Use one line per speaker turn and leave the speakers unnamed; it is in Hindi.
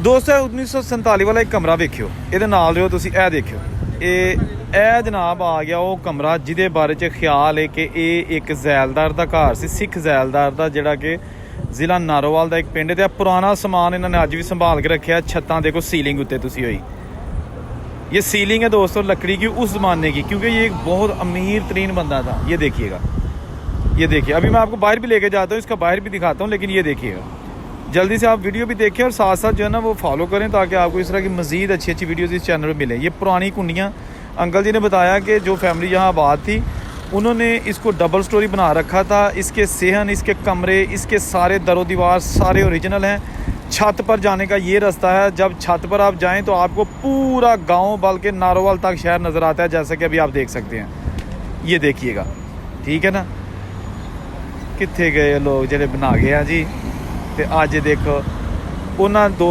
दोस्तों 1947 वाला एक कमरा वेखियो, ये नाल जो तुसी ए देखियो, ए जनाब आ गया वो कमरा जिदे बारे च ख्याल है कि ये एक जैलदार का घर सी, सिख जैलदार का, जिहड़ा कि जिला नारोवाल का एक पिंड है। पुराना समान इन्होंने अज भी संभाल के रखा। छत्तां देखो सीलिंग उत्ते तुसी होई, ये सीलिंग है दोस्तों लकड़ी की उस ज़माने की, क्योंकि ये एक बहुत अमीर तरीन बंदा था। ये देखिएगा, ये देखिए, अभी मैं आपको बाहर भी लेके जाता हूँ, इसका बाहर भी दिखाता हूँ, लेकिन ये देखिएगा। जल्दी से आप वीडियो भी देखें और साथ साथ जो है ना वो फॉलो करें, ताकि आपको इस तरह की मज़ीद अच्छी अच्छी वीडियोज़ इस चैनल पर मिलें। ये पुरानी कुंडियाँ, अंकल जी ने बताया कि जो फैमिली यहाँ आबाद थी उन्होंने इसको डबल स्टोरी बना रखा था। इसके सेहन, इसके कमरे, इसके सारे दरो दीवार सारे ओरिजिनल हैं। छत पर जाने का ये रास्ता है, जब छत पर आप जाएं तो आपको पूरा गांव बल्कि नारोवाल तक शहर नज़र आता है, जैसा कि अभी आप देख सकते हैं। ये देखिएगा, ठीक है ना। कितने गए लोग जेडे बना गए हैं जी। तो अज देखो उन्होंने दोस्त